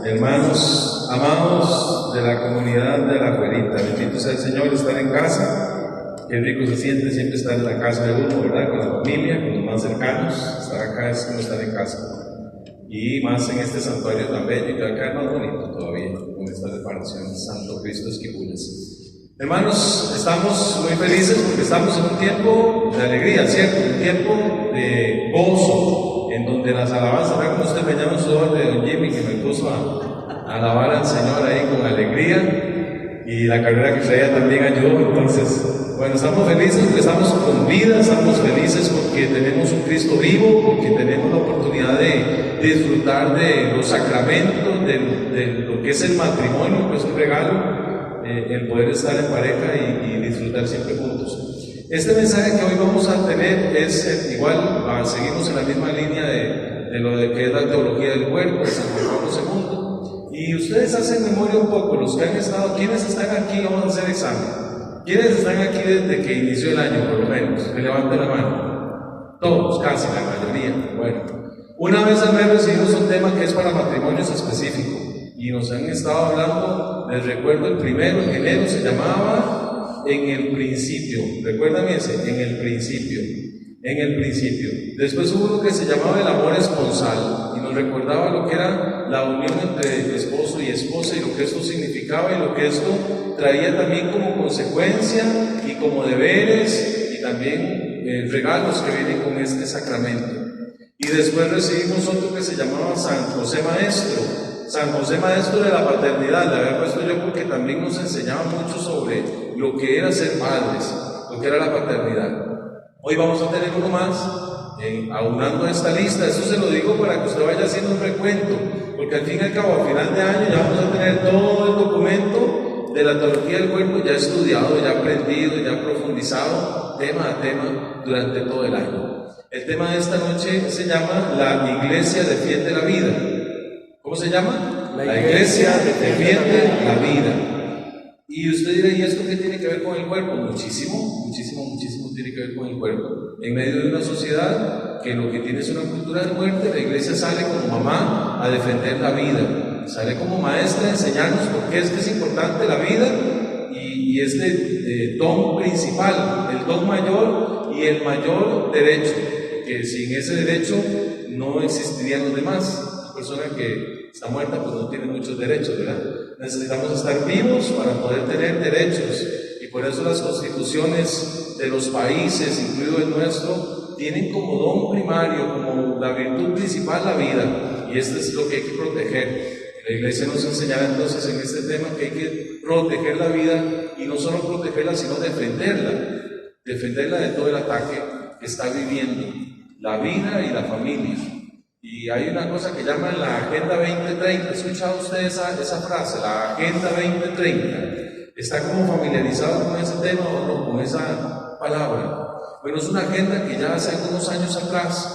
Hermanos amados de la comunidad de La Fuerita, bendito sea el Señor estar en casa. Qué rico se siente siempre estar en la casa de uno, ¿verdad? Con la familia, con los más cercanos. Estar acá es como estar en casa. Y más en este santuario tan bello, y acá es más bonito todavía, con esta reparación Santo Cristo Esquipulas. Hermanos, estamos muy felices porque estamos en un tiempo de alegría, ¿cierto? Un tiempo de gozo, en donde las alabanzas, vean como usted me llama su orden de don Jimmy, que me puso a alabar al Señor ahí con alegría, y la carrera que traía también ayudó. Entonces, bueno, estamos felices porque estamos con vida, estamos felices porque tenemos un Cristo vivo, porque tenemos la oportunidad de disfrutar de los sacramentos, de lo que es el matrimonio, que es un regalo, el poder estar en pareja y disfrutar siempre juntos. Este mensaje que hoy vamos a tener es igual, seguimos en la misma línea de lo de que es la teología del cuerpo, de San Juan Pablo II. Y ustedes hacen memoria un poco, los que han estado, ¿quiénes están aquí? Vamos a hacer examen. ¿Quiénes están aquí desde que inició el año, por lo menos? Que levanten la mano. Todos, casi la mayoría. Bueno, una vez al mes recibimos un tema que es para matrimonios específicos. Y nos han estado hablando, les recuerdo, el primero en enero se llamaba En el principio. Recuérdame ese, en el principio. En el principio. Después hubo uno que se llamaba el amor esponsal y nos recordaba lo que era la unión entre esposo y esposa y lo que esto significaba y lo que esto traía también como consecuencia y como deberes y también regalos que vienen con este sacramento. Y después recibimos otro que se llamaba San José Maestro. San José Maestro de la paternidad, la había puesto yo porque también nos enseñaba mucho sobre lo que era ser padres, lo que era la paternidad. Hoy vamos a tener uno más, aunando esta lista. Eso se lo digo para que usted vaya haciendo un recuento, porque al fin y al cabo, al final de año ya vamos a tener todo el documento de la teología del cuerpo ya estudiado, ya aprendido, ya profundizado, tema a tema, durante todo el año. El tema de esta noche se llama La Iglesia defiende la vida. ¿Cómo se llama? La Iglesia defiende la vida. Y usted dirá, ¿y esto qué tiene que ver con el cuerpo? Muchísimo, muchísimo, muchísimo tiene que ver con el cuerpo. En medio de una sociedad que lo que tiene es una cultura de muerte, la iglesia sale como mamá a defender la vida. Sale como maestra a enseñarnos por qué es que es importante la vida y este don principal, el don mayor y el mayor derecho. Porque sin ese derecho no existirían los demás. Persona que está muerta pues no tiene muchos derechos, ¿verdad? Necesitamos estar vivos para poder tener derechos y por eso las constituciones de los países, incluido el nuestro, tienen como don primario, como la virtud principal la vida, y esto es lo que hay que proteger. La iglesia nos enseñará entonces en este tema que hay que proteger la vida y no solo protegerla sino defenderla de todo el ataque que está viviendo la vida y la familia. Y hay una cosa que llaman la Agenda 2030. ¿Ha escuchado usted esa frase? La Agenda 2030. ¿Está como familiarizado con ese tema o no, con esa palabra? Bueno, es una agenda que ya hace algunos años atrás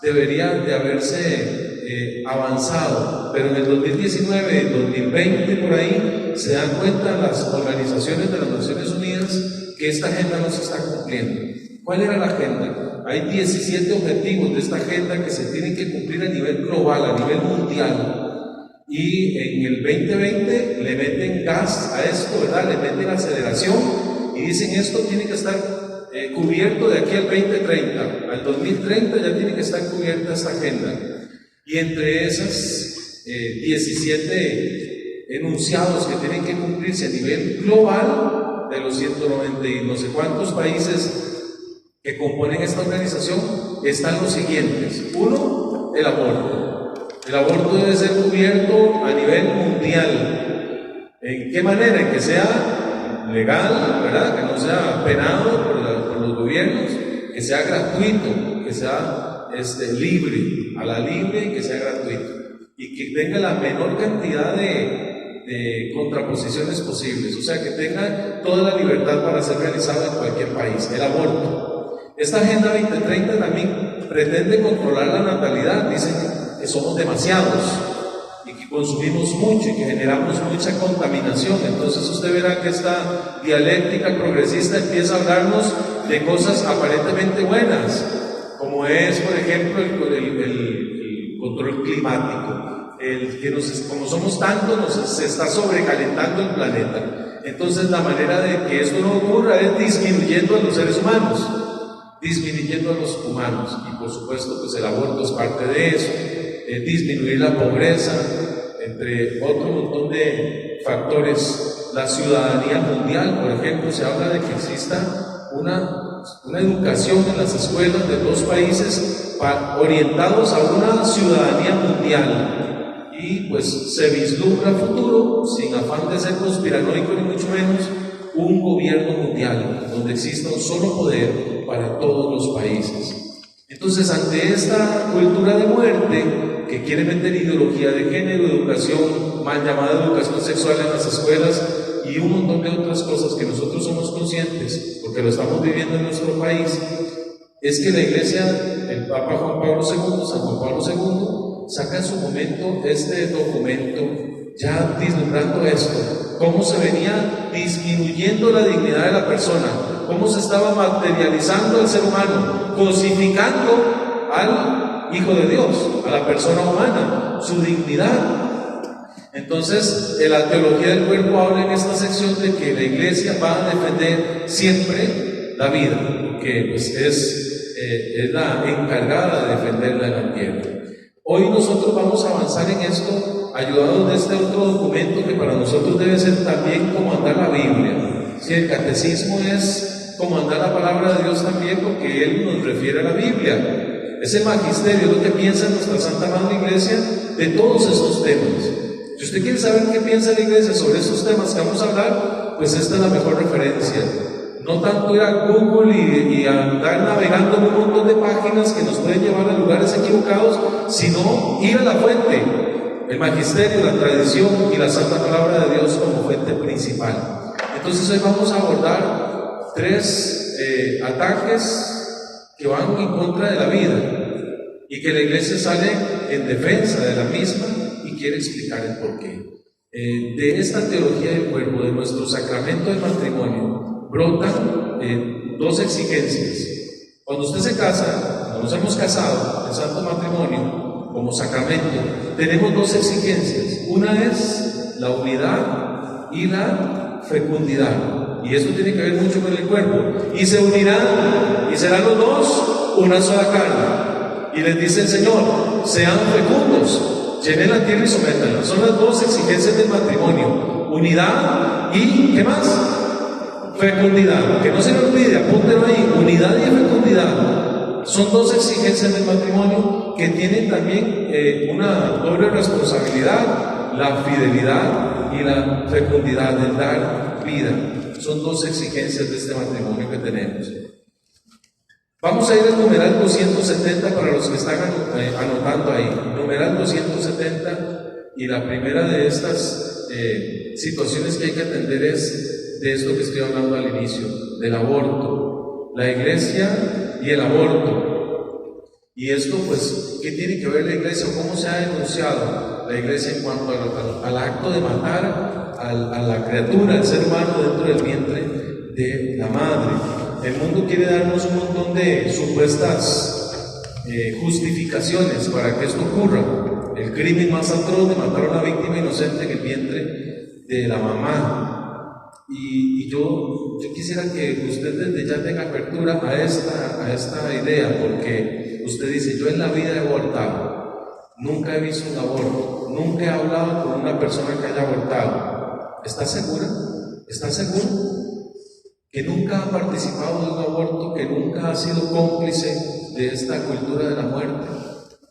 debería de haberse avanzado, pero en el 2019, 2020 por ahí, se dan cuenta las organizaciones de las Naciones Unidas que esta agenda no se está cumpliendo. ¿Cuál era la agenda? Hay 17 objetivos de esta agenda que se tienen que cumplir a nivel global, a nivel mundial. Y en el 2020 le meten gas a esto, ¿verdad? Le meten aceleración y dicen esto tiene que estar cubierto de aquí al 2030. Al 2030 ya tiene que estar cubierta esta agenda. Y entre esas 17 enunciados que tienen que cumplirse a nivel global, de los 190 y no sé cuántos países que componen esta organización, están los siguientes. Uno, el aborto. El aborto debe ser cubierto a nivel mundial. ¿En qué manera? En que sea legal, ¿verdad? Que no sea penado por los gobiernos, que sea gratuito, que sea libre, a la libre y que sea gratuito. Y que tenga la menor cantidad de contraposiciones posibles, o sea, que tenga toda la libertad para ser realizado en cualquier país. El aborto. Esta Agenda 2030 también pretende controlar la natalidad. Dicen que somos demasiados y que consumimos mucho y que generamos mucha contaminación. Entonces usted verá que esta dialéctica progresista empieza a hablarnos de cosas aparentemente buenas, como es, por ejemplo, el control climático, como somos tantos, se está sobrecalentando el planeta. Entonces la manera de que esto no ocurra es disminuyendo a los seres humanos, disminuyendo a los humanos, y por supuesto pues el aborto es parte de eso, disminuir la pobreza, entre otro montón de factores. La ciudadanía mundial, por ejemplo, se habla de que exista una educación en las escuelas de dos países orientados a una ciudadanía mundial, y pues se vislumbra futuro, sin afán de ser conspiranoico ni mucho menos, un gobierno mundial donde exista un solo poder para todos los países. Entonces, ante esta cultura de muerte que quiere meter ideología de género, educación mal llamada educación sexual en las escuelas y un montón de otras cosas que nosotros somos conscientes porque lo estamos viviendo en nuestro país, es que la Iglesia, el Papa Juan Pablo II, San Juan Pablo II, saca en su momento este documento ya vislumbrando esto, cómo se venía disminuyendo la dignidad de la persona, cómo se estaba materializando al ser humano, cosificando al Hijo de Dios, a la persona humana, su dignidad. Entonces, la teología del cuerpo habla en esta sección de que la Iglesia va a defender siempre la vida, que pues es la encargada de defenderla en la tierra. Hoy nosotros vamos a avanzar en esto, ayudados de este otro documento que para nosotros debe ser también como andar la Biblia. Si el catecismo es como andar la palabra de Dios también, porque él nos refiere a la Biblia. Es el magisterio, es lo que piensa nuestra Santa Madre Iglesia de todos estos temas. Si usted quiere saber qué piensa la Iglesia sobre estos temas que vamos a hablar, pues esta es la mejor referencia. No tanto ir a Google y andar navegando en un montón de páginas que nos pueden llevar a lugares equivocados, sino ir a la fuente, el magisterio, la tradición y la Santa Palabra de Dios como fuente principal. Entonces hoy vamos a abordar tres ataques que van en contra de la vida y que la Iglesia sale en defensa de la misma y quiere explicar el porqué. De esta teología del cuerpo, de nuestro sacramento del matrimonio, brotan dos exigencias. Cuando usted se casa, cuando nos hemos casado en santo matrimonio como sacramento, tenemos dos exigencias. Una es la unidad y la fecundidad, y eso tiene que ver mucho con el cuerpo. Y se unirán y serán los dos una sola carne. Y les dice el Señor: sean fecundos, llenen la tierra y sométanla. Son las dos exigencias del matrimonio: unidad y ¿qué más? Fecundidad. Que no se le olvide, apúntelo ahí: unidad y fecundidad. Son dos exigencias del matrimonio que tienen también una doble responsabilidad: la fidelidad y la fecundidad, del dar vida. Son dos exigencias de este matrimonio que tenemos. Vamos a ir al numeral 270 para los que están anotando ahí. Numeral 270, y la primera de estas situaciones que hay que atender es de esto que estoy hablando al inicio, del aborto, la Iglesia y el aborto. Y esto, pues, ¿qué tiene que ver la Iglesia? ¿Cómo se ha denunciado la Iglesia en cuanto al acto de matar a la criatura, al ser humano dentro del vientre de la madre? El mundo quiere darnos un montón de supuestas justificaciones para que esto ocurra. El crimen más atroz de matar a una víctima inocente en el vientre de la mamá. Y yo quisiera que usted desde ya tenga apertura a esta idea, porque usted dice: yo en la vida he abortado, nunca he visto un aborto, nunca he hablado con una persona que haya abortado. ¿Está segura? ¿Está seguro? Que nunca ha participado de un aborto, que nunca ha sido cómplice de esta cultura de la muerte.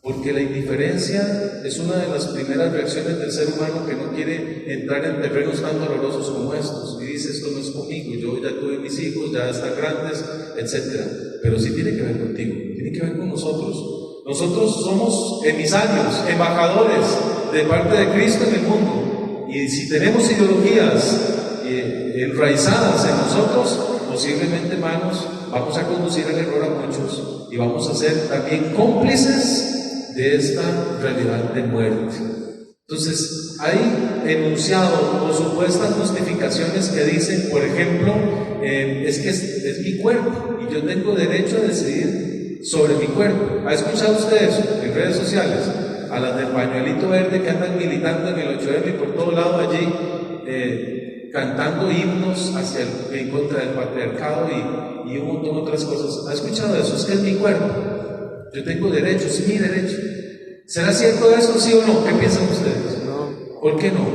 Porque la indiferencia es una de las primeras reacciones del ser humano, que no quiere entrar en terrenos tan dolorosos como estos, y dice: esto no es conmigo, yo ya tuve mis hijos, ya están grandes, etc. Pero sí tiene que ver contigo, tiene que ver con nosotros. Nosotros somos emisarios, embajadores de parte de Cristo en el mundo, y si tenemos ideologías enraizadas en nosotros, posiblemente, hermanos, vamos a conducir al error a muchos, y vamos a ser también cómplices de esta realidad de muerte. Entonces, hay enunciado o supuestas justificaciones que dicen, por ejemplo, es que es mi cuerpo y yo tengo derecho a decidir sobre mi cuerpo. ¿Ha escuchado usted eso en redes sociales? a las del pañuelito verde que andan militando en el 8M y por todo lado allí, cantando himnos en contra del patriarcado y un montón de otras cosas. ¿Ha escuchado eso? Es que es mi cuerpo, yo tengo derechos, es mi derecho. ¿Será cierto eso, sí o no? ¿Qué piensan ustedes? No. ¿Por qué no?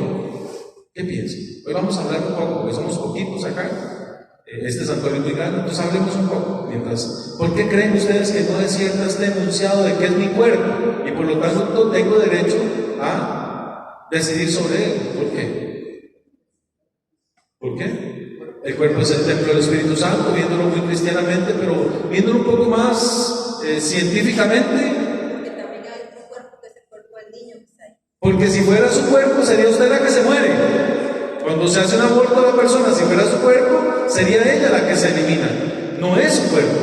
¿Qué piensan? Hoy vamos a hablar un poco, porque somos poquitos acá. Este santuario es muy grande, entonces hablemos un poco. ¿Por qué creen ustedes que no es cierto este enunciado de que es mi cuerpo y por lo tanto tengo derecho a decidir sobre él? ¿Por qué? ¿Por qué? El cuerpo es el templo del Espíritu Santo, viéndolo muy cristianamente, pero viéndolo un poco más científicamente. Porque si fuera su cuerpo, sería usted la que se muere. Cuando se hace un aborto a la persona, si fuera su cuerpo, sería ella la que se elimina. No es su cuerpo.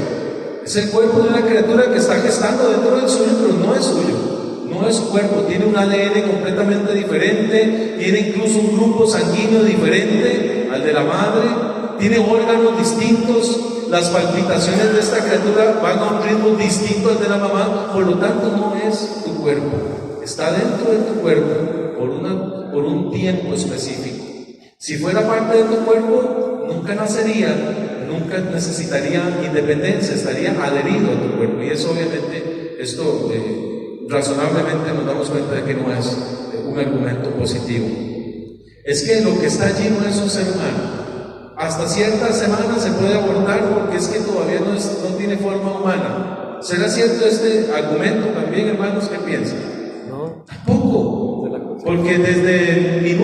Es el cuerpo de una criatura que está gestando dentro del suyo, pero no es suyo. No es su cuerpo. Tiene un ADN completamente diferente, tiene incluso un grupo sanguíneo diferente al de la madre, tiene órganos distintos, las palpitaciones de esta criatura van a un ritmo distinto al de la mamá, por lo tanto no es tu cuerpo. Está dentro de tu cuerpo por un tiempo específico. Si fuera parte de tu cuerpo, nunca nacería, nunca necesitaría independencia, estaría adherido a tu cuerpo. Y eso obviamente, razonablemente nos damos cuenta de que no es un argumento positivo. Es que lo que está allí no es un ser humano. Hasta ciertas semanas se puede abortar porque es que todavía no tiene forma humana. ¿Será cierto este argumento también, hermanos? ¿Qué piensan? No. Tampoco. Porque desde el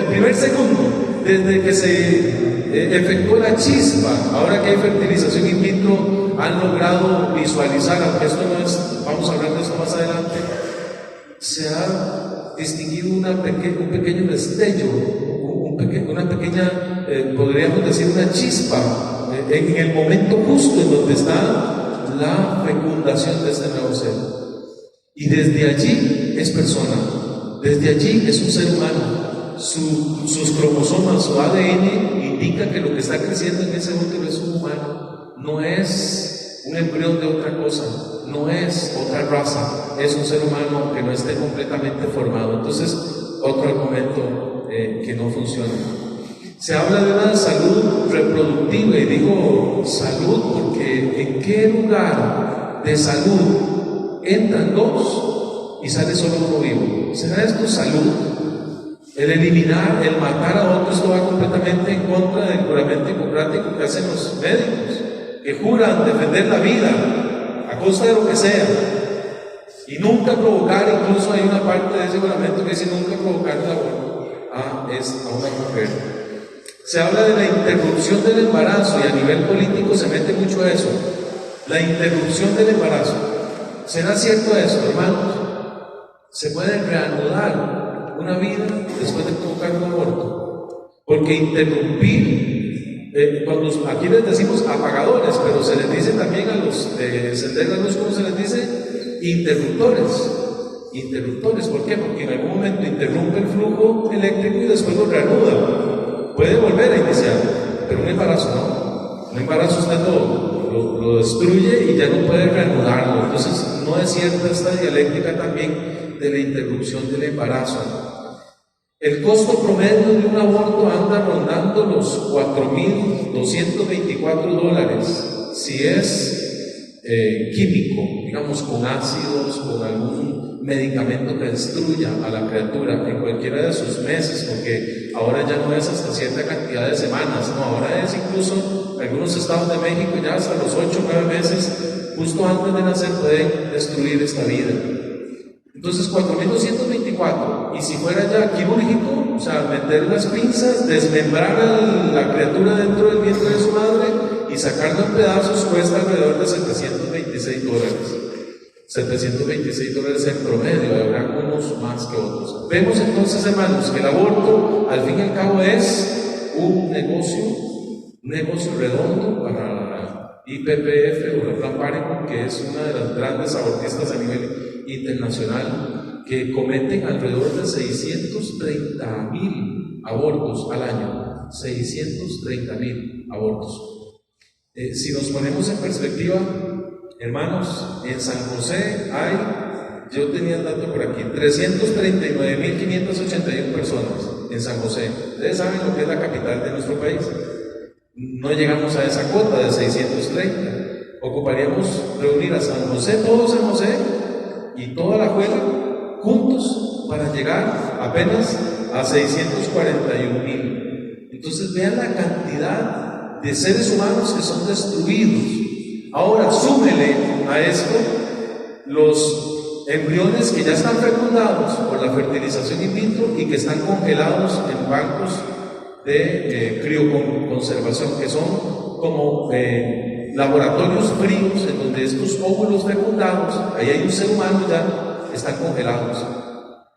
primer segundo, desde que se efectuó la chispa, ahora que hay fertilización in vitro, han logrado visualizar, aunque esto no es, vamos a hablar de esto más adelante, se ha distinguido un pequeño destello, una pequeña, podríamos decir, una chispa, en el momento justo en donde está la fecundación de este nuevo ser. Y desde allí es persona, desde allí es un ser humano. Sus cromosomas, su ADN indica que lo que está creciendo en ese útero es un humano, no es un embrión de otra cosa, no es otra raza, es un ser humano que no esté completamente formado. Entonces, otro argumento que no funciona. Se habla de una salud reproductiva, y digo salud porque ¿en qué lugar de salud entran dos y sale solo uno vivo? ¿Será esto salud? El eliminar, el matar a otro, esto va completamente en contra del juramento hipocrático que hacen los médicos, que juran defender la vida a costa de lo que sea y nunca provocar. Incluso hay una parte de ese juramento que dice nunca provocar el aborto a una mujer. Se habla de la interrupción del embarazo y a nivel político se mete mucho a eso, la interrupción del embarazo. ¿Será cierto eso, hermanos? ¿Se puede reanudar una vida después de provocar un aborto? Porque interrumpir, aquí les decimos apagadores, pero se les dice también a los encender la luz, ¿cómo se les dice? Interruptores. Interruptores, ¿por qué? Porque en algún momento interrumpe el flujo eléctrico y después lo reanuda. Puede volver a iniciar, pero un embarazo no. Un embarazo usted lo destruye y ya no puede reanudarlo. Entonces no es cierta esta dialéctica también de la interrupción del embarazo. El costo promedio de un aborto anda rondando los $4,224 si es químico, digamos con ácidos, con algún medicamento que destruya a la criatura en cualquiera de sus meses, porque ahora ya no es hasta cierta cantidad de semanas, no, ahora es incluso en algunos estados de México ya hasta los 8 o 9 meses, justo antes de nacer, pueden destruir esta vida. Entonces 4,224, y si fuera ya quirúrgico, o sea, meter las pinzas, desmembrar a la criatura dentro del vientre de su madre y sacarlo en pedazos, cuesta alrededor de $726. $726 en promedio, habrá unos más que otros. Vemos entonces, hermanos, que el aborto al fin y al cabo es un negocio redondo para la IPPF o la Planned Parenthood, que es una de las grandes abortistas a nivel internacional, que cometen alrededor de 630,000 abortos al año. 630,000 abortos. Si nos ponemos en perspectiva, hermanos, en San José hay yo tenía el dato por aquí, 339.581 personas en San José. Ustedes saben lo que es la capital de nuestro país. No llegamos a esa cuota de 630. Ocuparíamos reunir a San José, todo San José y toda la Juela juntos para llegar apenas a 641.000. Entonces vean la cantidad de seres humanos que son destruidos. Ahora súmele a esto los embriones que ya están fecundados por la fertilización in vitro y que están congelados en bancos de crioconservación, que son como laboratorios fríos en donde estos óvulos fecundados, ahí hay un ser humano ya, están congelados.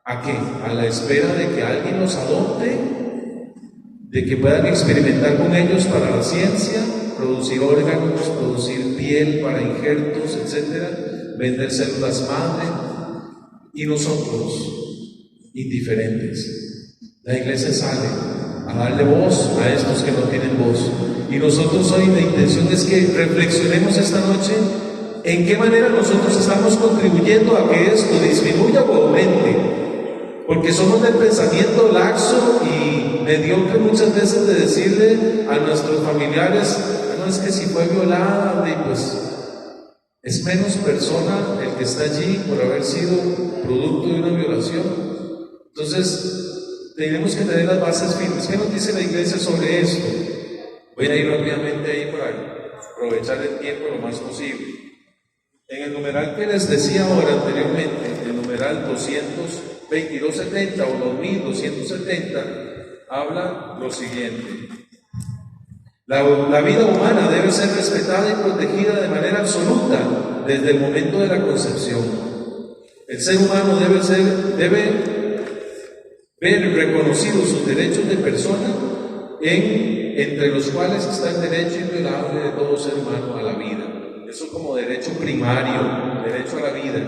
¿A qué? A la espera de que alguien los adopte, de que puedan experimentar con ellos para la ciencia, producir órganos, producir piel para injertos, etcétera, vender células madre, y nosotros, indiferentes. La iglesia sale a darle voz a estos que no tienen voz. Y nosotros hoy la intención es que reflexionemos esta noche en qué manera nosotros estamos contribuyendo a que esto disminuya o aumente. Porque somos del pensamiento laxo y mediocre muchas veces de decirle a nuestros familiares, no, es que si fue violada, pues es menos persona el que está allí por haber sido producto de una violación. Entonces, tenemos que tener las bases firmes. ¿Qué nos dice la iglesia sobre esto? Voy a ir rápidamente ahí para aprovechar el tiempo lo más posible. En el numeral que les decía ahora anteriormente, el numeral 2270 o 2270, habla lo siguiente. La vida humana debe ser respetada y protegida de manera absoluta desde el momento de la concepción. El ser humano debe ver reconocidos sus derechos de persona, entre los cuales está el derecho inviolable de todo ser humano a la vida. Eso como derecho primario, derecho a la vida.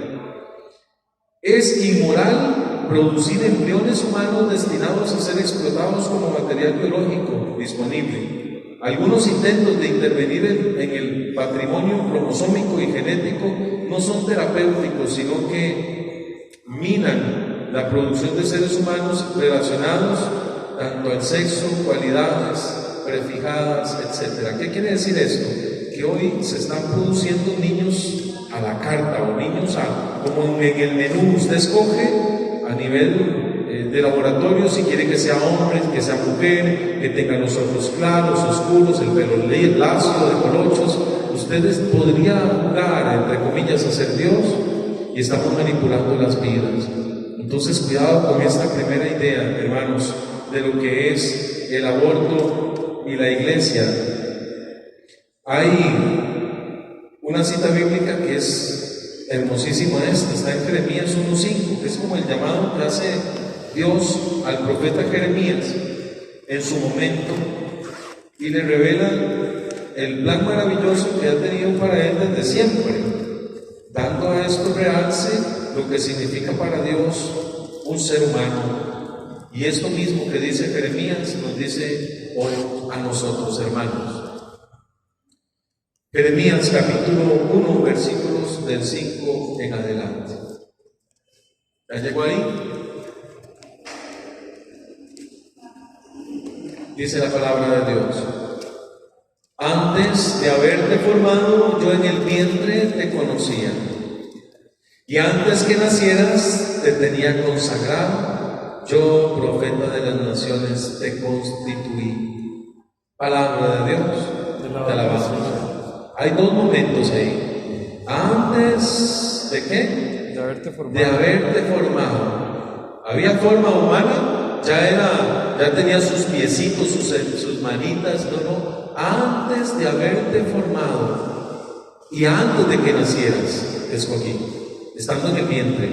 Es inmoral producir embriones humanos destinados a ser explotados como material biológico disponible. Algunos intentos de intervenir en el patrimonio cromosómico y genético no son terapéuticos, sino que minan la producción de seres humanos relacionados tanto al sexo, cualidades prefijadas, etc. ¿Qué quiere decir esto? Que hoy se están produciendo niños a la carta o niños como en el menú usted escoge a nivel de laboratorio, si quiere que sea hombre, que sea mujer, que tenga los ojos claros, oscuros, el pelo lacio, de colochos. Ustedes podrían jugar, entre comillas, a ser Dios, y estamos manipulando las vidas. Entonces, cuidado con esta primera idea, hermanos, de lo que es el aborto y la iglesia. Hay una cita bíblica que es hermosísima está en Jeremías 1:5, que es como el llamado que hace Dios al profeta Jeremías en su momento y le revela el plan maravilloso que ha tenido para él desde siempre, dando a esto realce lo que significa para Dios un ser humano. Y esto mismo que dice Jeremías nos dice hoy a nosotros, hermanos. Jeremías capítulo 1, versículos del 5 en adelante. ¿Ya llegó ahí? Dice la palabra de Dios: antes de haberte formado yo en el vientre te conocía, y antes que nacieras te tenía consagrado, yo profeta de las naciones te constituí. Palabra de Dios, te alabamos. Hay dos momentos ahí. Antes de ¿qué? De haberte formado. Había forma humana, ya tenía sus piecitos, sus manitas, no. Antes de haberte formado y antes de que nacieras, te escogí, estando en el vientre.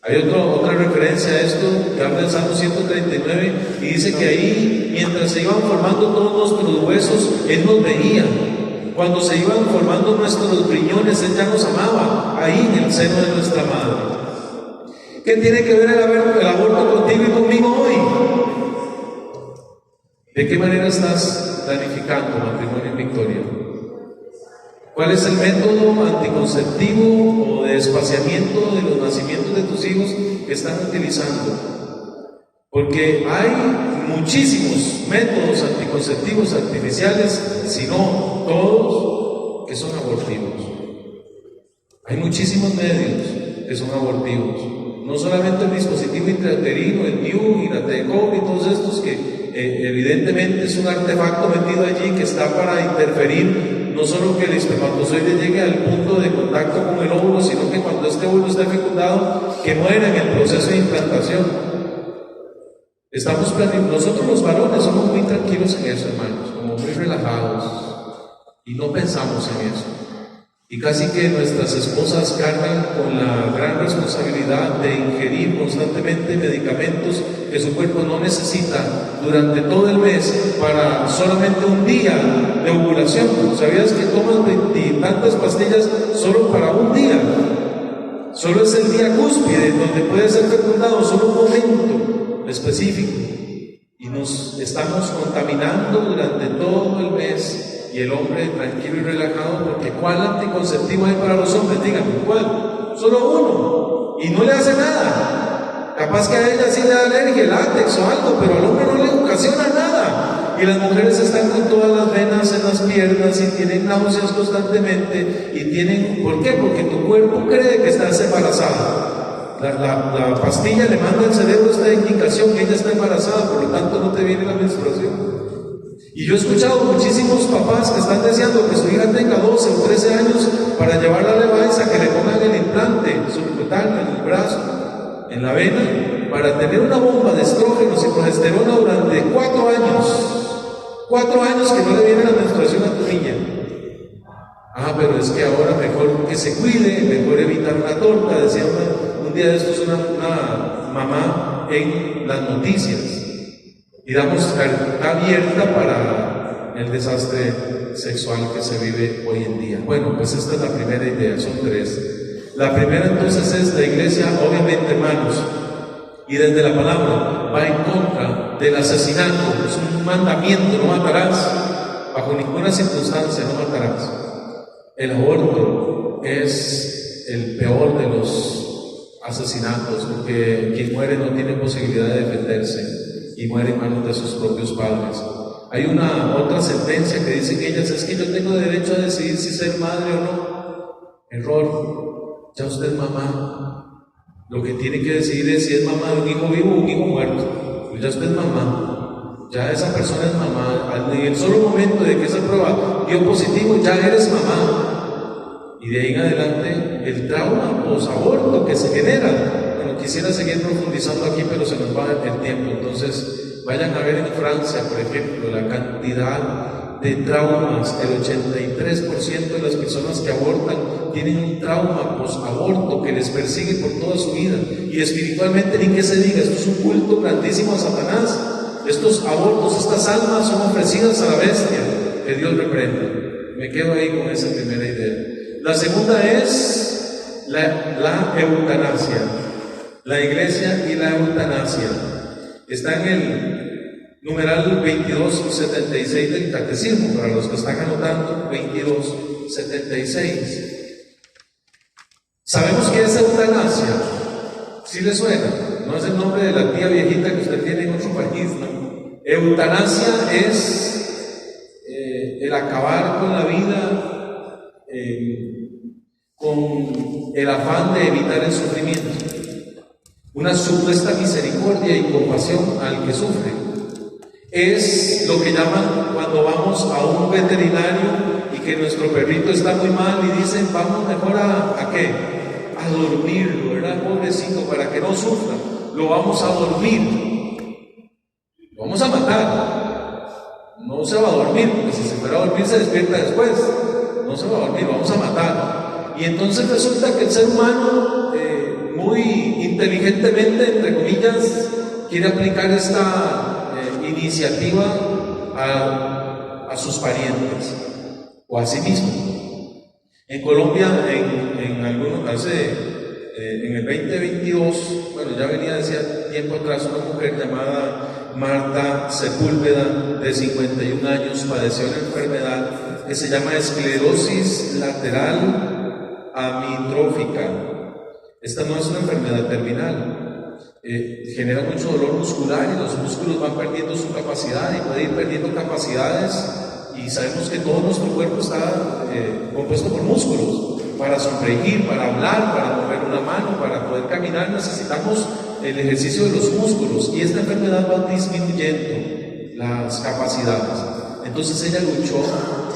Hay otra referencia a esto que habla en Salmo 139 y dice que ahí, mientras se iban formando todos nuestros huesos, Él nos veía. Cuando se iban formando nuestros riñones, Él ya nos amaba, ahí en el seno de nuestra madre. ¿Qué tiene que ver el aborto contigo y conmigo hoy? ¿De qué manera estás planificando matrimonio en victoria? ¿Cuál es el método anticonceptivo o de espaciamiento de los nacimientos de tus hijos que están utilizando? Porque hay muchísimos métodos anticonceptivos artificiales, si no todos, que son abortivos. Hay muchísimos medios que son abortivos. No solamente el dispositivo intrauterino, el NIU y la TECOV y todos estos que evidentemente es un artefacto metido allí que está para interferir no solo que el espermatozoide llegue al punto de contacto con el óvulo, sino que cuando este óvulo esté fecundado, que muera en el proceso de implantación. Nosotros los varones somos muy tranquilos en eso, hermanos, como muy relajados, y no pensamos en eso. Y casi que nuestras esposas cargan con la gran responsabilidad de ingerir constantemente medicamentos que su cuerpo no necesita durante todo el mes para solamente un día de ovulación. ¿Sabías que tomas 20 y tantas pastillas solo para un día? Solo es el día cúspide donde puede ser fecundado, solo un momento específico. Y nos estamos contaminando durante todo el mes. Y el hombre tranquilo y relajado, porque ¿cuál anticonceptivo hay para los hombres? Díganme, ¿cuál? Solo uno. Y no le hace nada. Capaz que a ella sí le da alergia, látex o algo, pero al hombre no le ocasiona nada. Y las mujeres están con todas las venas en las piernas y tienen náuseas constantemente. Y tienen, ¿por qué? Porque tu cuerpo cree que estás embarazada. La pastilla le manda al cerebro esta indicación que ella está embarazada, por lo tanto no te viene la menstruación. Y yo he escuchado muchísimos papás que están deseando que su hija tenga 12 o 13 años para llevarla a la Levi's, que le pongan el implante subcutáneo en el brazo, en la vena, para tener una bomba de estrógenos y progesterona durante 4 años. 4 años que no le viene la menstruación a tu niña. Ah, pero es que ahora mejor que se cuide, mejor evitar una torta, decía un día de estos una mamá en las noticias. Y damos carta abierta para el desastre sexual que se vive hoy en día. Bueno, pues esta es la primera idea, son 3. La primera entonces es la iglesia, obviamente, hermanos, y desde la palabra va en contra del asesinato. Es un mandamiento: no matarás, bajo ninguna circunstancia no matarás. El aborto es el peor de los asesinatos, porque quien muere no tiene posibilidad de defenderse y muere en manos de sus propios padres. Hay otra sentencia que dice que ellas, es que yo tengo derecho a decidir si ser madre o no. Error. Ya usted es mamá. Lo que tiene que decidir es si es mamá de un hijo vivo o un hijo muerto. Pues ya usted es mamá. Ya esa persona es mamá. En el solo momento de que esa prueba dio positivo, ya eres mamá. Y de ahí en adelante, el trauma posaborto que se genera. Bueno, quisiera seguir profundizando aquí, pero se nos va el tiempo. Entonces, vayan a ver en Francia, por ejemplo, la cantidad de traumas. El 83% de las personas que abortan tienen un trauma posaborto que les persigue por toda su vida. Y espiritualmente, ni qué se diga, esto es un culto grandísimo a Satanás. Estos abortos, estas almas son ofrecidas a la bestia, que Dios reprenda. Me quedo ahí con esa primera idea. La segunda es la eutanasia. La iglesia y la eutanasia. Está en el numeral 2276 del catecismo, para los que están anotando, 2276. Sabemos que es eutanasia. ¿Sí le suena? No es el nombre de la tía viejita que usted tiene en otro país, ¿no? Eutanasia es el acabar con la vida con el afán de evitar el sufrimiento. Una supuesta misericordia y compasión al que sufre. Es lo que llaman cuando vamos a un veterinario y que nuestro perrito está muy mal y dicen, vamos mejor ¿a qué? A dormirlo, ¿verdad? Pobrecito, para que no sufra. Lo vamos a dormir. Lo vamos a matar. No se va a dormir, porque si se fuera a dormir se despierta después. No se va a dormir, lo vamos a matar. Y entonces resulta que el ser humano, muy inteligentemente, entre comillas, quiere aplicar esta iniciativa a sus parientes o a sí mismo. En Colombia, en el 2022, bueno, ya venía decía tiempo atrás, una mujer llamada Marta Sepúlveda, de 51 años, padeció la enfermedad que se llama esclerosis lateral amiotrófica. Esta no es una enfermedad terminal, genera mucho dolor muscular y los músculos van perdiendo su capacidad y puede ir perdiendo capacidades, y sabemos que todo nuestro cuerpo está compuesto por músculos. Para sonreír, para hablar, para mover una mano, para poder caminar necesitamos el ejercicio de los músculos, y esta enfermedad va disminuyendo las capacidades. Entonces ella luchó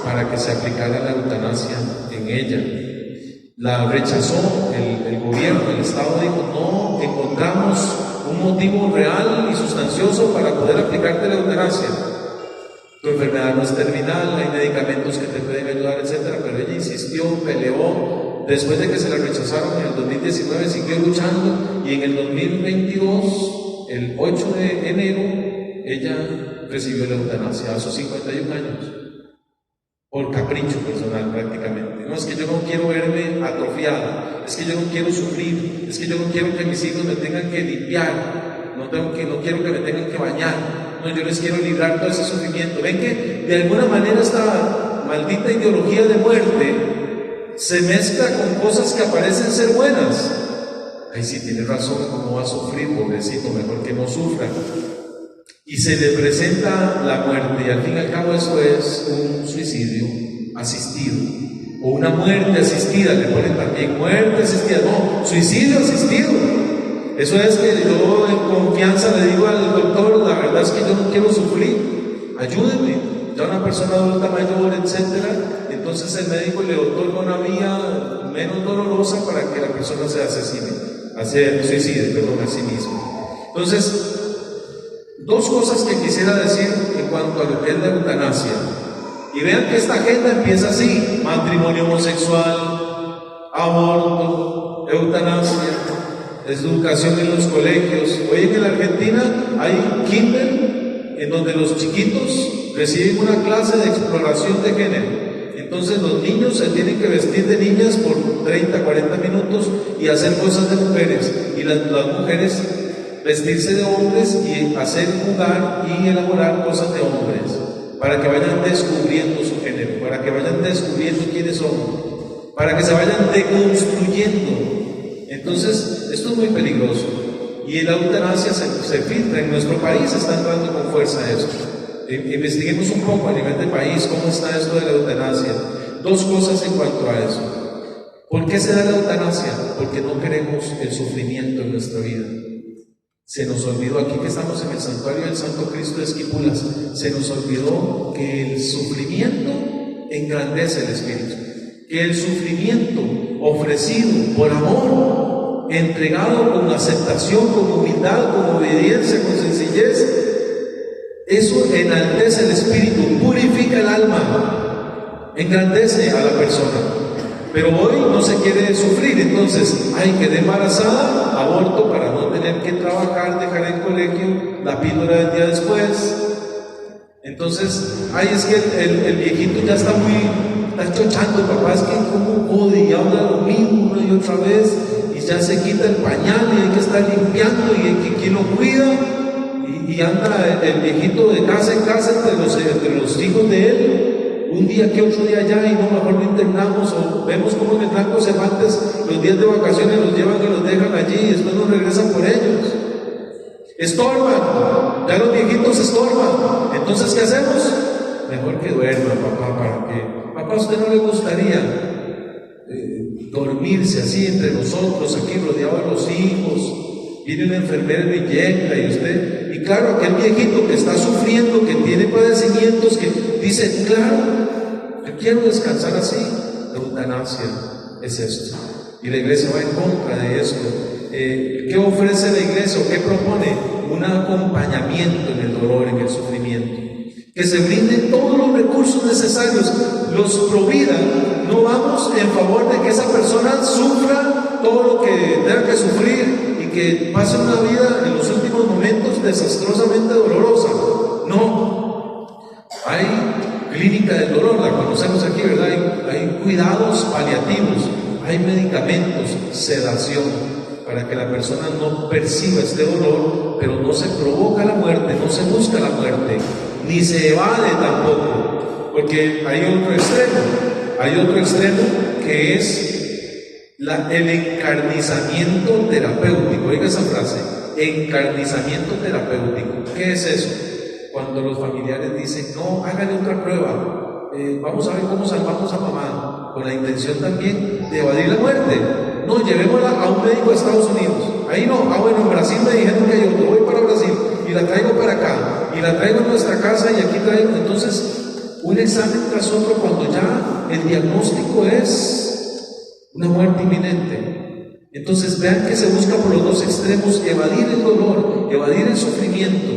para que se aplicara la eutanasia en ella. La rechazó el gobierno, el Estado dijo: no encontramos un motivo real y sustancioso para poder aplicarte la eutanasia. Tu enfermedad no es terminal, hay medicamentos que te pueden ayudar, etc. Pero ella insistió, peleó. Después de que se la rechazaron en el 2019, siguió luchando, y en el 2022, el 8 de enero, ella recibió la eutanasia a sus 51 años. Por capricho personal prácticamente. No es que yo no quiero verme atrofiado, es que yo no quiero sufrir, es que yo no quiero que mis hijos me tengan que limpiar, no quiero que me tengan que bañar. No, yo les quiero librar todo ese sufrimiento. Ven que de alguna manera esta maldita ideología de muerte se mezcla con cosas que parecen ser buenas. Ay, sí, tiene razón, ¿cómo va a sufrir? Pobrecito, mejor que no sufra. Y se le presenta la muerte, y al fin y al cabo eso es un suicidio asistido, o una muerte asistida. Le ponen también muerte asistida, no, suicidio asistido. Eso es que yo en confianza le digo al doctor: la verdad es que yo no quiero sufrir, ayúdeme, ya una persona adulta mayor, etcétera. Entonces el médico le otorga una vía menos dolorosa para que la persona se suicide a sí mismo. Entonces, dos cosas que quisiera decir en cuanto a lo que es la eutanasia. Y vean que esta agenda empieza así: matrimonio homosexual, aborto, eutanasia, educación en los colegios. Hoy en la Argentina hay kinder en donde los chiquitos reciben una clase de exploración de género. Entonces los niños se tienen que vestir de niñas por 30, 40 minutos y hacer cosas de mujeres, y las mujeres vestirse de hombres y hacer jugar y elaborar cosas de hombres, para que vayan descubriendo su género, para que vayan descubriendo quiénes son, para que se vayan deconstruyendo. Entonces, esto es muy peligroso, y la eutanasia se filtra. En nuestro país está entrando con fuerza esto. Investiguemos un poco a nivel de país cómo está esto de la eutanasia. Dos cosas en cuanto a eso. ¿Por qué se da la eutanasia? Porque no queremos el sufrimiento en nuestra vida. Se nos olvidó, aquí que estamos en el santuario del Santo Cristo de Esquipulas, se nos olvidó que el sufrimiento engrandece el espíritu, que el sufrimiento ofrecido por amor, entregado con aceptación, con humildad, con obediencia, con sencillez, eso enaltece el espíritu, purifica el alma, engrandece a la persona. Pero hoy no se quiere sufrir, entonces, quedé embarazada, aborto para no tener que trabajar, dejar el colegio, la píldora del día después. Entonces, es que el viejito ya está chochando, papá, es que como jode y habla lo mismo una y otra vez, y ya se quita el pañal y hay que estar limpiando, y ¿quién lo cuida? Y anda el viejito de casa en casa entre los hijos de él, un día aquí, otro día allá, y no, mejor lo internamos, o vemos como en el Blanco Cervantes los días de vacaciones los llevan y los dejan allí, y después nos regresan por ellos. Estorban, ya los viejitos estorban. Entonces, ¿qué hacemos? Mejor que duerma, papá, para que... Papá, ¿a usted no le gustaría dormirse así entre nosotros, aquí rodeado de los hijos? Viene una enfermera y lo inyecta, y usted... Y claro, aquel viejito que está sufriendo, que tiene padecimientos, que dice: claro, yo quiero descansar así. La eutanasia es esto, y la iglesia va en contra de esto. ¿Qué ofrece la iglesia o qué propone? Un acompañamiento en el dolor, en el sufrimiento, que se brinden todos los recursos necesarios. Los provida, no vamos en favor de que esa persona sufra todo lo que tenga que sufrir y que pase una vida en los últimos momentos desastrosamente dolorosa. No, hay clínica del dolor, la conocemos aquí, ¿verdad? Hay cuidados paliativos, hay medicamentos, sedación, para que la persona no perciba este dolor, pero no se provoca la muerte, no se busca la muerte, ni se evade tampoco, Porque hay otro extremo que es el encarnizamiento terapéutico. Oiga esa frase, encarnizamiento terapéutico. ¿Qué es eso? Cuando los familiares dicen, no, hágale otra prueba, vamos a ver cómo salvamos a mamá, con la intención también de evadir la muerte. No, llevémosla a un médico de Estados Unidos. Ahí no, bueno, en Brasil me dijeron que yo voy para Brasil y la traigo para acá y la traigo a nuestra casa y aquí traigo. Entonces, un examen tras otro cuando ya el diagnóstico es una muerte inminente. Entonces vean que se busca por los dos extremos evadir el dolor, evadir el sufrimiento.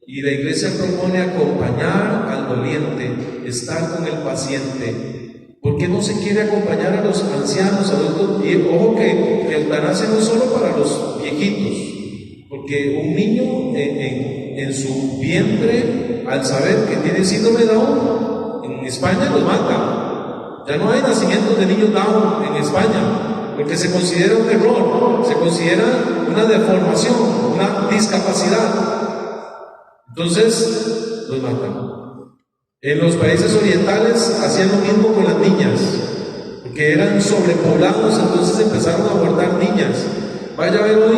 Y la iglesia propone acompañar al doliente, estar con el paciente. ¿Por qué no se quiere acompañar a los ancianos, adultos? Y ojo que eutanasia no es solo para los viejitos, porque un niño en su vientre, al saber que tiene síndrome de Down, en España los matan. Ya no hay nacimientos de niños Down en España, porque se considera un error, se considera una deformación, una discapacidad. Entonces, los matan. En los países orientales hacían lo mismo con las niñas, porque eran sobrepoblados, entonces empezaron a abortar niñas. Vaya a ver hoy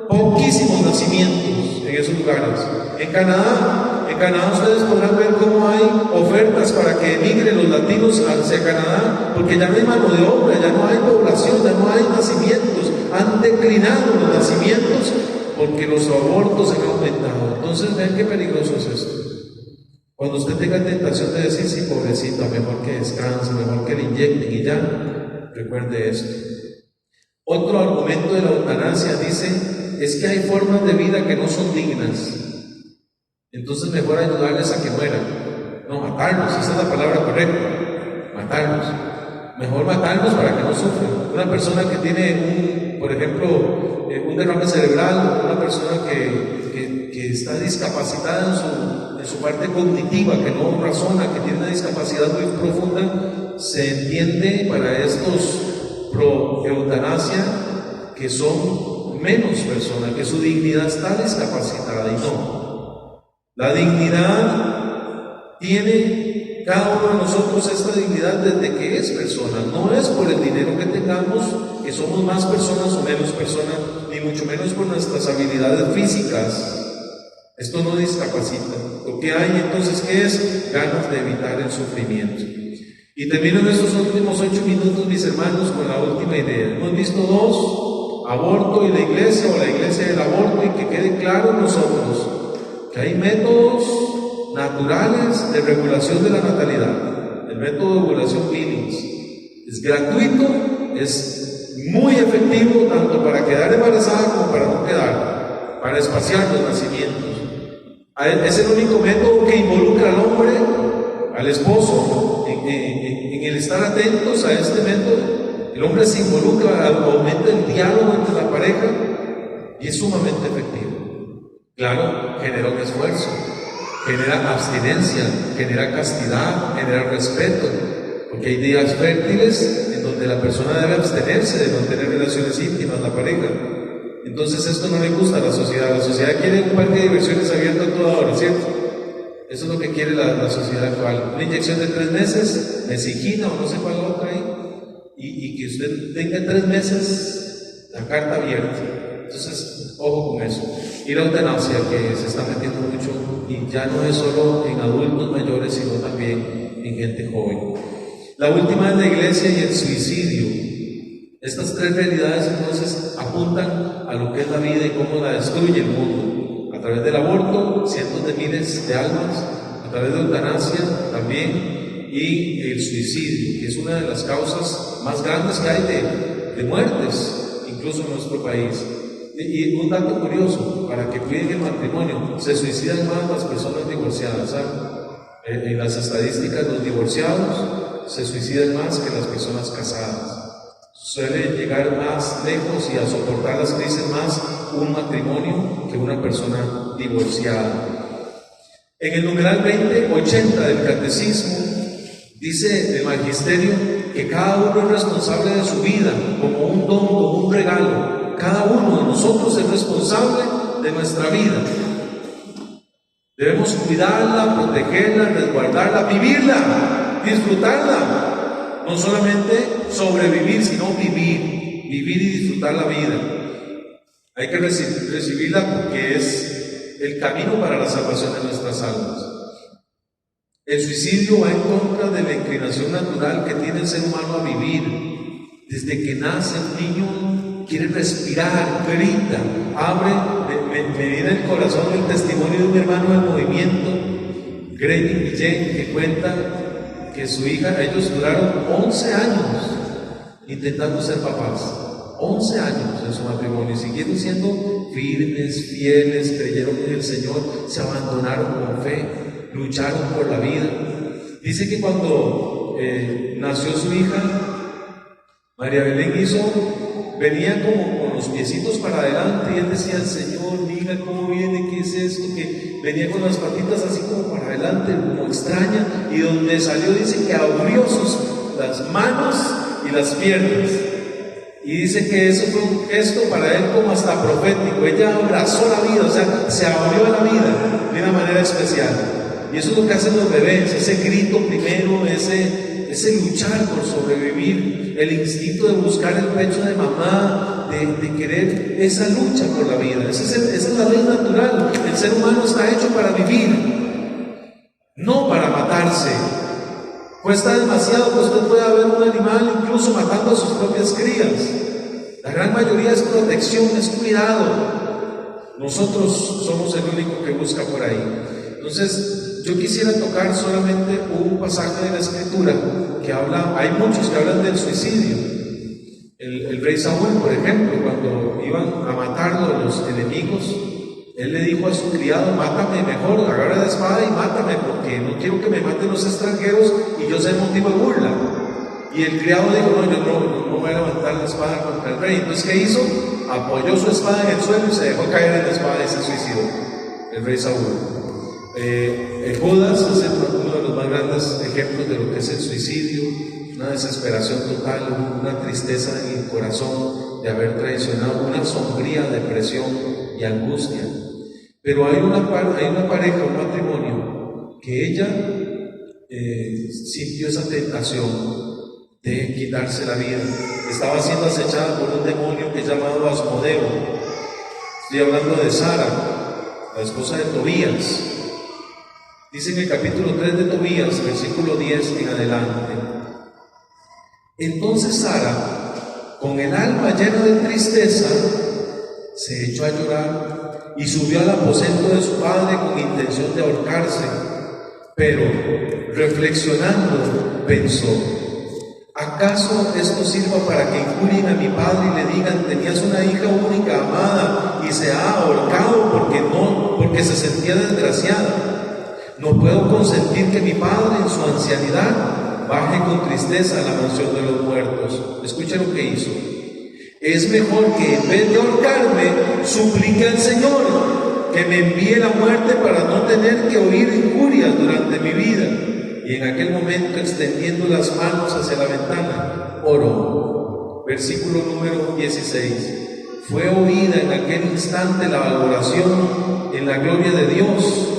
poquísimos nacimientos en esos lugares. En Canadá ustedes podrán ver cómo hay ofertas para que emigren los latinos hacia Canadá, porque ya no hay mano de obra, ya no hay población, ya no hay nacimientos, han declinado los nacimientos porque los abortos han aumentado. Entonces vean qué peligroso es esto. Cuando usted tenga tentación de decir, sí, pobrecita, mejor que descanse, mejor que le inyecten y ya, recuerde esto. Otro argumento de la eutanasia dice, es que hay formas de vida que no son dignas. Entonces mejor ayudarles a que mueran. No, matarlos, esa es la palabra correcta. Matarlos. Mejor matarlos para que no sufran. Una persona que tiene, por ejemplo, un derrame cerebral, una persona que está discapacitada en su parte cognitiva, que no razona, que tiene una discapacidad muy profunda, se entiende para estos pro eutanasia que son menos personas, que su dignidad está discapacitada, y no. La dignidad tiene cada uno de nosotros, esta dignidad desde que es persona, no es por el dinero que tengamos, que somos más personas o menos personas, ni mucho menos por nuestras habilidades físicas. Esto no discapacita. Lo que hay entonces, ¿qué es? Ganas de evitar el sufrimiento. Y termino en estos últimos 8 minutos, mis hermanos, con la última idea. Hemos visto dos: aborto y la iglesia, o la iglesia y el aborto, y que quede claro en nosotros que hay métodos naturales de regulación de la natalidad. El método de ovulación Billings es gratuito, es muy efectivo tanto para quedar embarazada como para no quedar, para espaciar los nacimientos. Es el único método que involucra al hombre, al esposo, en el estar atentos a este método. El hombre se involucra, aumenta el diálogo entre la pareja y es sumamente efectivo. Claro, genera un esfuerzo, genera abstinencia, genera castidad, genera respeto, porque hay días fértiles en donde la persona debe abstenerse de mantener relaciones íntimas, la pareja. Entonces esto no le gusta a la sociedad quiere un parque de diversiones abierto a toda hora, ¿cierto? Eso es lo que quiere la sociedad actual, una inyección de 3 meses, mesijina o no sé cuál otra ahí, y que usted tenga 3 meses la carta abierta. Entonces, ojo con eso. Y la eutanasia, que se está metiendo mucho, y ya no es solo en adultos mayores, sino también en gente joven. La última es la iglesia y el suicidio. Estas 3 realidades entonces apuntan a lo que es la vida y cómo la destruye el mundo. A través del aborto, cientos de miles de almas; a través de la eutanasia también, y el suicidio, que es una de las causas más grandes que hay de muertes, incluso en nuestro país. Y un dato curioso, para que cuiden el matrimonio, se suicidan más las personas divorciadas, ¿saben? En las estadísticas, los divorciados se suicidan más que las personas casadas. Suele llegar más lejos y a soportar las crisis más un matrimonio que una persona divorciada. En el numeral 2080 del Catecismo dice el Magisterio que cada uno es responsable de su vida como un don, como un regalo. Cada uno de nosotros es responsable de nuestra vida. Debemos cuidarla, protegerla, resguardarla, vivirla, disfrutarla. No solamente sobrevivir, sino vivir y disfrutar la vida. Hay que recibirla porque es el camino para la salvación de nuestras almas. El suicidio va en contra de la inclinación natural que tiene el ser humano a vivir. Desde que nace el niño quiere respirar, grita, abre. Me viene el corazón el testimonio de un hermano del movimiento, Grady Guillén, que cuenta que su hija, ellos duraron 11 años intentando ser papás. 11 años en su matrimonio, y siguieron siendo firmes, fieles, creyeron en el Señor, se abandonaron con fe, lucharon por la vida. Dice que cuando nació su hija, María Belén venía como con los piecitos para adelante, y él decía: Señor, mira cómo viene, ¿qué es esto? Que venía con las patitas así como para adelante, como extraña, y donde salió dice que abrió las manos y las piernas. Y dice que eso fue un gesto para él como hasta profético. Ella abrazó la vida, o sea, se abrió a la vida de una manera especial. Y eso es lo que hacen los bebés, ese grito primero, ese luchar por sobrevivir, el instinto de buscar el pecho de mamá, de querer esa lucha por la vida. Esa es la ley natural. El ser humano está hecho para vivir, no para matarse. Cuesta demasiado que usted pueda ver un animal incluso matando a sus propias crías. La gran mayoría es protección, es cuidado. Nosotros somos el único que busca por ahí. Entonces, yo quisiera tocar solamente un pasaje de la Escritura que habla, hay muchos que hablan del suicidio. El rey Saúl, por ejemplo, cuando iban a matarlo los enemigos, él le dijo a su criado: mátame mejor, agarra la espada y mátame, porque no quiero que me maten los extranjeros y yo sea motivo de burla. Y el criado dijo: no, yo no voy a levantar la espada contra el rey. Entonces, ¿qué hizo? Apoyó su espada en el suelo y se dejó caer en la espada y se suicidó el rey Saúl. Judas es uno de los más grandes ejemplos de lo que es el suicidio, una desesperación total, una tristeza en el corazón de haber traicionado, una sombría depresión y angustia. Pero hay una pareja, un matrimonio, que ella sintió esa tentación de quitarse la vida. Estaba siendo acechada por un demonio que es llamado Asmodeo. Estoy hablando de Sara, la esposa de Tobías. Dice en el capítulo 3 de Tobías, versículo 10 en adelante: entonces Sara, con el alma llena de tristeza, se echó a llorar y subió al aposento de su padre con intención de ahorcarse. Pero, reflexionando, pensó: ¿acaso esto sirva para que injurien a mi padre y le digan: tenías una hija única, amada, y se ha ahorcado porque se sentía desgraciada? No puedo consentir que mi padre en su ancianidad baje con tristeza a la mansión de los muertos. Escuchen lo que hizo. Es mejor que en vez de ahorcarme, suplique al Señor que me envíe la muerte para no tener que oír injurias durante mi vida. Y en aquel momento, extendiendo las manos hacia la ventana, oró. Versículo número 16. Fue oída en aquel instante la oración en la gloria de Dios,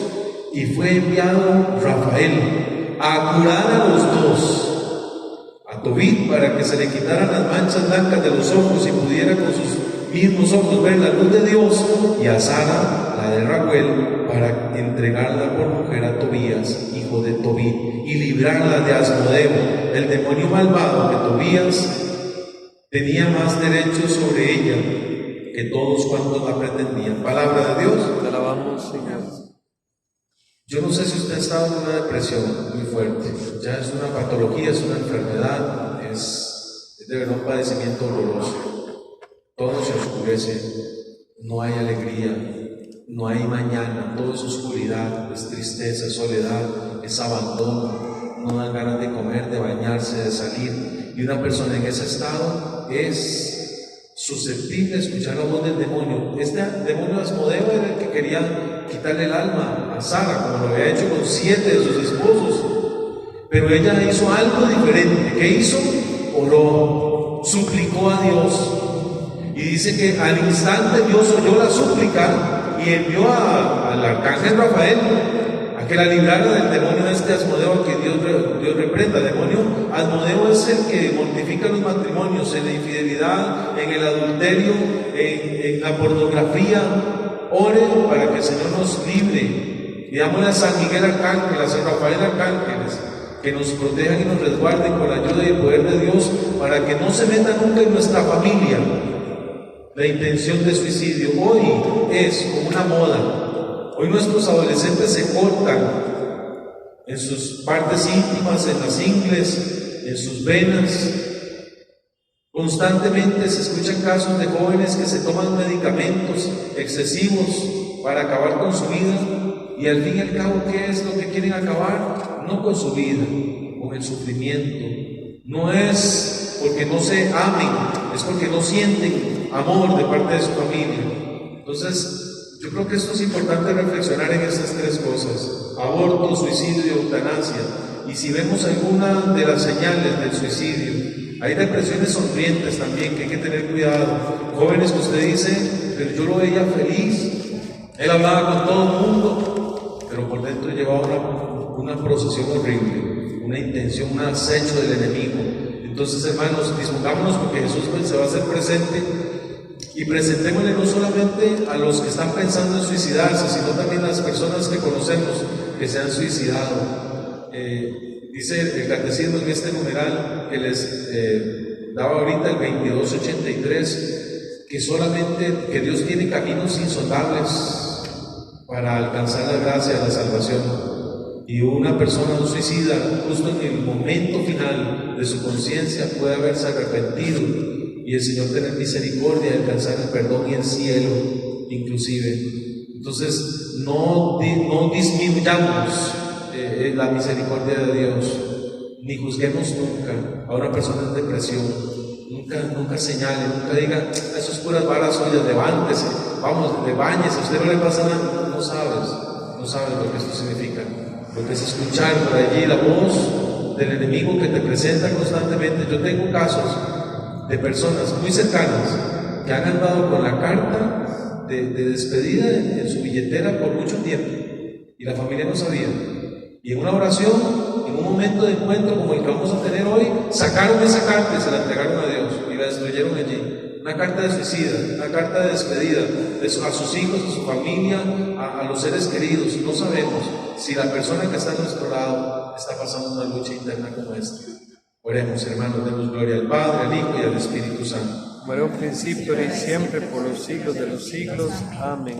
y fue enviado Rafael a curar a los dos, a Tobit para que se le quitaran las manchas blancas de los ojos y pudiera con sus mismos ojos ver la luz de Dios, y a Sara, la de Raguel, para entregarla por mujer a Tobías, hijo de Tobit, y librarla de Asmodeo, el demonio malvado, que Tobías tenía más derechos sobre ella que todos cuantos la pretendían. Palabra de Dios. Te alabamos, Señor. Yo no sé si usted ha estado en una depresión muy fuerte, ya es una patología, es una enfermedad, es de verdad un padecimiento doloroso. Todo se oscurece, no hay alegría, no hay mañana, todo es oscuridad, es tristeza, es soledad, es abandono, no dan ganas de comer, de bañarse, de salir. Y una persona en ese estado es susceptible a escuchar la voz del demonio. Este demonio de Asmodeo era el que quería quitarle el alma a Sara, como lo había hecho con 7 de sus esposos. Pero ella hizo algo diferente. ¿Qué hizo? Oró, suplicó a Dios. Y dice que al instante Dios oyó la súplica y envió al arcángel Rafael a que la librara del demonio Asmodeo, a que Dios reprenda. Demonio Asmodeo es el que mortifica los matrimonios en la infidelidad, en el adulterio, en la pornografía. Ore para que el Señor nos libre. Pidámosle a San Miguel Arcángel, a San Rafael Arcángeles, que nos protejan y nos resguarden con la ayuda y el poder de Dios, para que no se meta nunca en nuestra familia la intención de suicidio. Hoy es como una moda. Hoy nuestros adolescentes se cortan en sus partes íntimas, en las ingles, en sus venas. Constantemente se escuchan casos de jóvenes que se toman medicamentos excesivos para acabar con su vida, y al fin y al cabo, ¿qué es lo que quieren acabar? No con su vida, con el sufrimiento. No es porque no se amen, es porque no sienten amor de parte de su familia. Entonces, yo creo que esto es importante reflexionar en estas tres cosas: aborto, suicidio y eutanasia. Y si vemos alguna de las señales del suicidio, hay depresiones sonrientes también, que hay que tener cuidado. Jóvenes que usted dice, pero yo lo veía feliz, él hablaba con todo el mundo, pero por dentro llevaba una procesión horrible, una intención, un acecho del enemigo. Entonces, hermanos, dispongámonos porque Jesús se va a hacer presente, y presentémosle no solamente a los que están pensando en suicidarse, sino también a las personas que conocemos que se han suicidado. Dice el catecismo en este numeral que les daba ahorita, el 2283, que Dios tiene caminos insondables para alcanzar la gracia, la salvación. Y una persona, un suicida, justo en el momento final de su conciencia, puede haberse arrepentido y el Señor tener misericordia y alcanzar el perdón y el cielo inclusive. Entonces, no disminuyamos la misericordia de Dios, ni juzguemos nunca a una persona en depresión. Nunca señale, nunca diga, eso es puras varas suyas, levántese, vamos, báñese, a usted no le pasa nada. No sabes lo que esto significa. Lo que es escuchar por allí la voz del enemigo que te presenta constantemente. Yo tengo casos de personas muy cercanas que han andado con la carta de despedida en su billetera por mucho tiempo, y la familia no sabía. Y en una oración, en un momento de encuentro como el que vamos a tener hoy, sacaron esa carta y se la entregaron a Dios y la destruyeron allí. Una carta de suicida, una carta de despedida a sus hijos, a su familia, a los seres queridos. No sabemos si la persona que está a nuestro lado está pasando una lucha interna como esta. Oremos, hermanos, demos gloria al Padre, al Hijo y al Espíritu Santo. Como era un principio, ahora y siempre, por los siglos de los siglos. Amén.